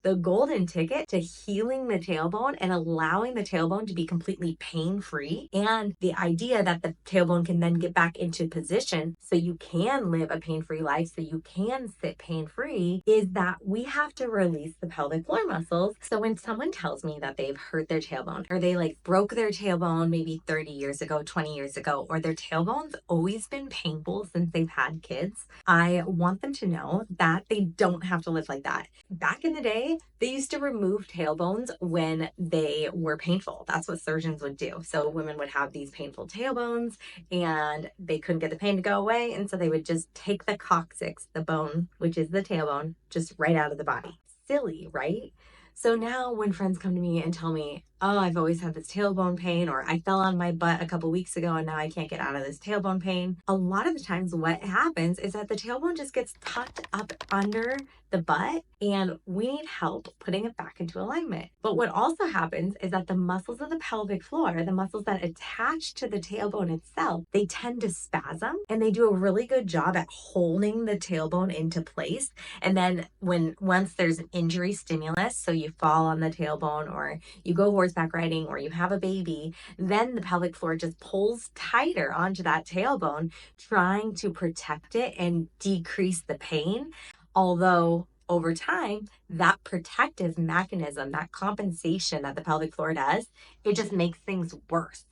the golden ticket to healing the tailbone and allowing the tailbone to be completely pain-free. And the idea that the tailbone can then get back into position so you can live a pain-free life, so you can sit pain-free, is that we have to release the pelvic floor muscles. So when someone tells me that they've hurt their tailbone or they like broke their tailbone maybe 30 years ago, 20 years ago, or their tailbone's always been painful since they've had kids, I want them to know that they don't have to live like that. Back in the day, they used to remove tailbones when they were painful. That's what surgeons would do. So women would have these painful tailbones and they couldn't get the pain to go away. And so they would just take the coccyx, the bone, which is the tailbone, just right out of the body. Silly, right? So now when friends come to me and tell me, oh, I've always had this tailbone pain, or I fell on my butt a couple weeks ago and now I can't get out of this tailbone pain. A lot of the times what happens is that the tailbone just gets tucked up under the butt and we need help putting it back into alignment. But what also happens is that the muscles of the pelvic floor, the muscles that attach to the tailbone itself, they tend to spasm and they do a really good job at holding the tailbone into place. And then once there's an injury stimulus, so you fall on the tailbone or you go horseback riding or you have a baby, then the pelvic floor just pulls tighter onto that tailbone, trying to protect it and decrease the pain. Although over time, that protective mechanism, that compensation that the pelvic floor does, it just makes things worse.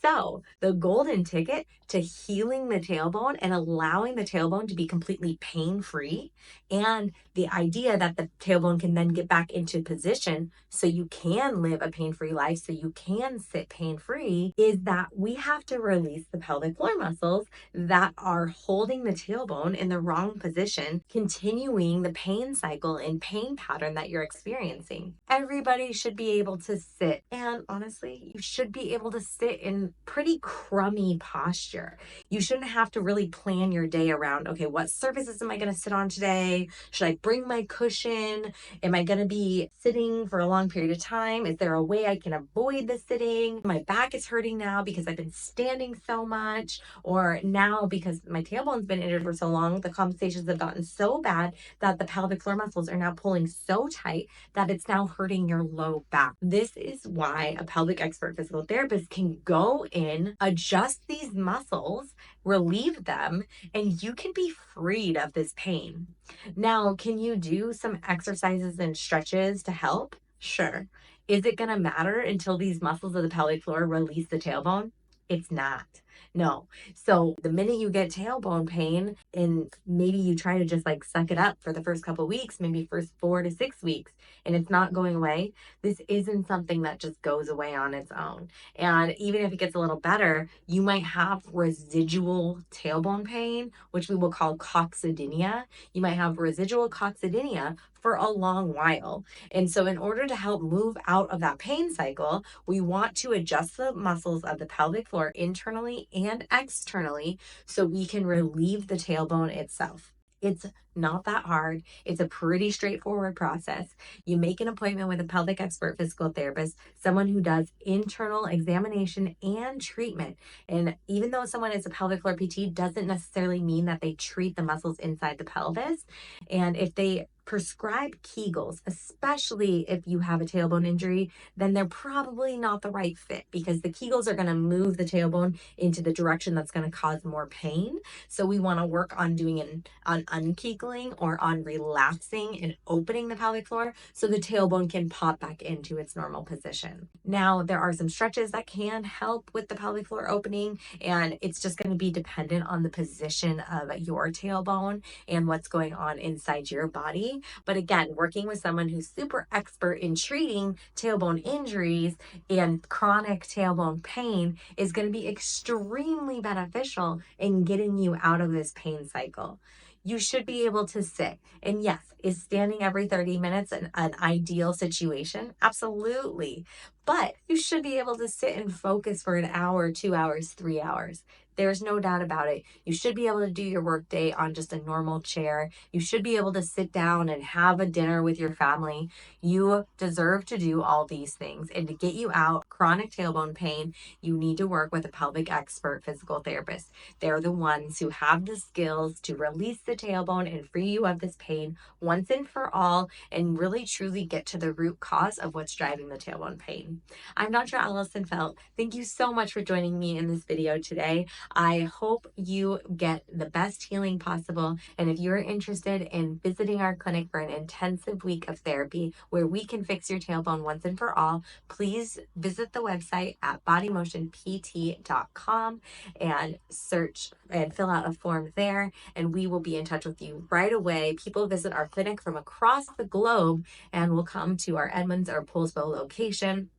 So the golden ticket to healing the tailbone and allowing the tailbone to be completely pain-free, and the idea that the tailbone can then get back into position so you can live a pain-free life, so you can sit pain-free, is that we have to release the pelvic floor muscles that are holding the tailbone in the wrong position, continuing the pain cycle and pain pattern that you're experiencing. Everybody should be able to sit, and honestly, you should be able to sit in pretty crummy posture. You shouldn't have to really plan your day around, okay, what surfaces am I going to sit on today? Should I bring my cushion? Am I going to be sitting for a long period of time? Is there a way I can avoid the sitting? My back is hurting now because I've been standing so much, or now because my tailbone's been injured for so long, the compensations have gotten so bad that the pelvic floor muscles are now pulling so tight that it's now hurting your low back. This is why a pelvic expert physical therapist can go in, adjust these muscles, relieve them, and you can be freed of this pain. Now, can you do some exercises and stretches to help? Sure. Is it going to matter until these muscles of the pelvic floor release the tailbone? It's not. No. So the minute you get tailbone pain and maybe you try to just like suck it up for the first couple of weeks, maybe first 4 to 6 weeks, and it's not going away, this isn't something that just goes away on its own. And even if it gets a little better, you might have residual tailbone pain, which we will call coccydynia. You might have residual coccydynia for a long while. And so in order to help move out of that pain cycle, we want to adjust the muscles of the pelvic floor internally and externally so we can relieve the tailbone itself. It's not that hard. It's a pretty straightforward process. You make an appointment with a pelvic expert physical therapist, someone who does internal examination and treatment. And even though someone is a pelvic floor PT, doesn't necessarily mean that they treat the muscles inside the pelvis. And if they prescribe Kegels, especially if you have a tailbone injury, then they're probably not the right fit because the Kegels are going to move the tailbone into the direction that's going to cause more pain. So we want to work on doing on unkegling or on relaxing and opening the pelvic floor so the tailbone can pop back into its normal position. Now, there are some stretches that can help with the pelvic floor opening, and it's just going to be dependent on the position of your tailbone and what's going on inside your body. But again, working with someone who's super expert in treating tailbone injuries and chronic tailbone pain is going to be extremely beneficial in getting you out of this pain cycle. You should be able to sit. And yes, is standing every 30 minutes an ideal situation? Absolutely. But you should be able to sit and focus for an hour, 2 hours, 3 hours. There's no doubt about it. You should be able to do your workday on just a normal chair. You should be able to sit down and have a dinner with your family. You deserve to do all these things. And to get you out chronic tailbone pain, you need to work with a pelvic expert physical therapist. They're the ones who have the skills to release the tailbone and free you of this pain once and for all, and really truly get to the root cause of what's driving the tailbone pain. I'm Dr. Allison Felt. Thank you so much for joining me in this video today. I hope you get the best healing possible. And if you're interested in visiting our clinic for an intensive week of therapy where we can fix your tailbone once and for all, please visit the website at bodymotionpt.com and search and fill out a form there, and we will be in touch with you right away. People visit our clinic from across the globe and will come to our Edmonds or Poulsbo location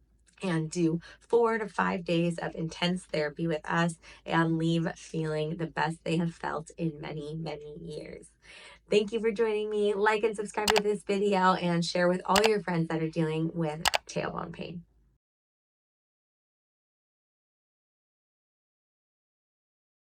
and do 4 to 5 days of intense therapy with us and leave feeling the best they have felt in many, many years. Thank you for joining me. Like and subscribe to this video and share with all your friends that are dealing with tailbone pain.